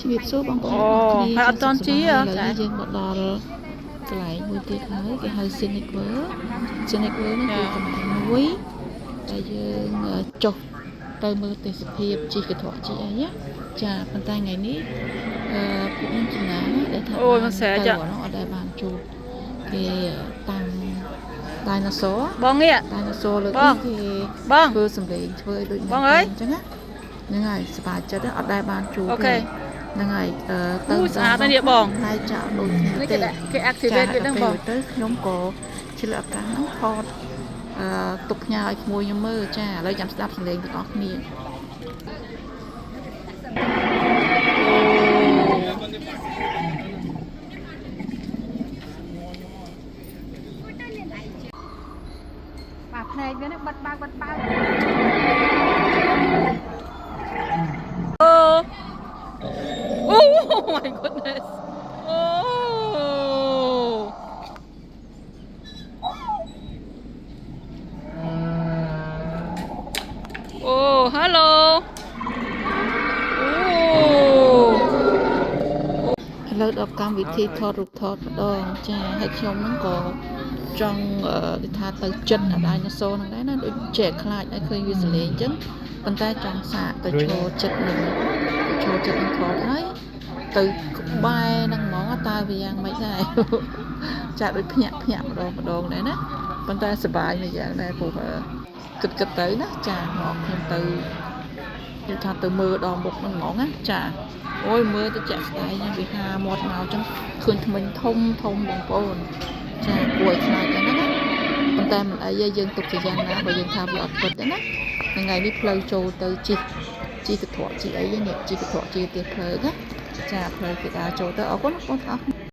ชีวิตสู้บางคน ให้เอาตอนจี้เหรอ เลยยังบดดอลกลายมือตีท้ายcái hơi Scenic World Scenic World นั่นคือกำลังนุ้ยแต่ยังจบទៅមើលទេសភាពជីកធរជីអីណាចាប៉ុន្តែថ្ងៃនេះពួកខ្ញុំចំណាដែលថាអូយមិនស្រែចហ្នឹងអត់ដែលបានជួបគេតាំងដាយណាសូបងនេះដាយណាសូលើកនេះគេបងធ្វើសម្លេងធ្វើឲ្យដូចបងអើយអញ្ចឹងណាហ្នឹងហើយសប្បាយចិត្តអត់ដែលបានជួបទេហ្នឹងហើយទៅស្អាតណាស់នេះបងហើយចាក់ដូចនេះគេ activate វាហ្នឹងបងទៅខ្ញុំក៏ឆ្លៀតឱកាសហ្នឹងថតទុកផ្ញើឲ្យក្មួយខ្ញុំមើលចាឥឡូវចាំស្ដាប់សម្លេងទាំងអស់គ្នាបាទភ្នែកវានេះបិទបើកអូ my goodness អូ hello ឥឡូវដល់កម្មវិធីថតរូបថតម្ដងចាហើយខ្ញុំហ្នឹងក៏ចង់និយាយថាទៅចិត្តអាដាយណាសូហ្នឹងដែរណាដូចចែកខ្លាចឲ្យឃើញវាសលេងអញ្ចឹងប៉ុន្តែចង់សាកទៅចូលចិត្តនឹងថតហើយទៅក្បែរហ្នឹងហ្មងតើវាយ៉ាងម៉េចដែរចាដូចភ្ញាក់ម្ដងដែរណាប៉ុន្តែសប្បាយមួយយ៉ាងដែរព្រោះគិតទៅណាចាមកខ្ញុំទៅនិយាយថាទៅមើលដល់មុខហ្នឹងហ្មងណាចាអូយមើលទៅចាក់ស្ដាយណាវាហាមាត់មកអញ្ចឹងឃើញថ្មិញធំបងប្អូនចាគួរឲ្យខ្លាចហ្នឹងណាប៉ុន្តែមិនអីទេយើងទុកជាយ៉ាងណាបើយើងថាវាអត់ពិតទេណាថ្ងៃនេះផ្លូវចូលទៅជីកធរជីអីនេះជីកធរជីទៀតផ្លូវណាចាផ្លូវគេដើរចូលទៅអរគុណបងប្អូន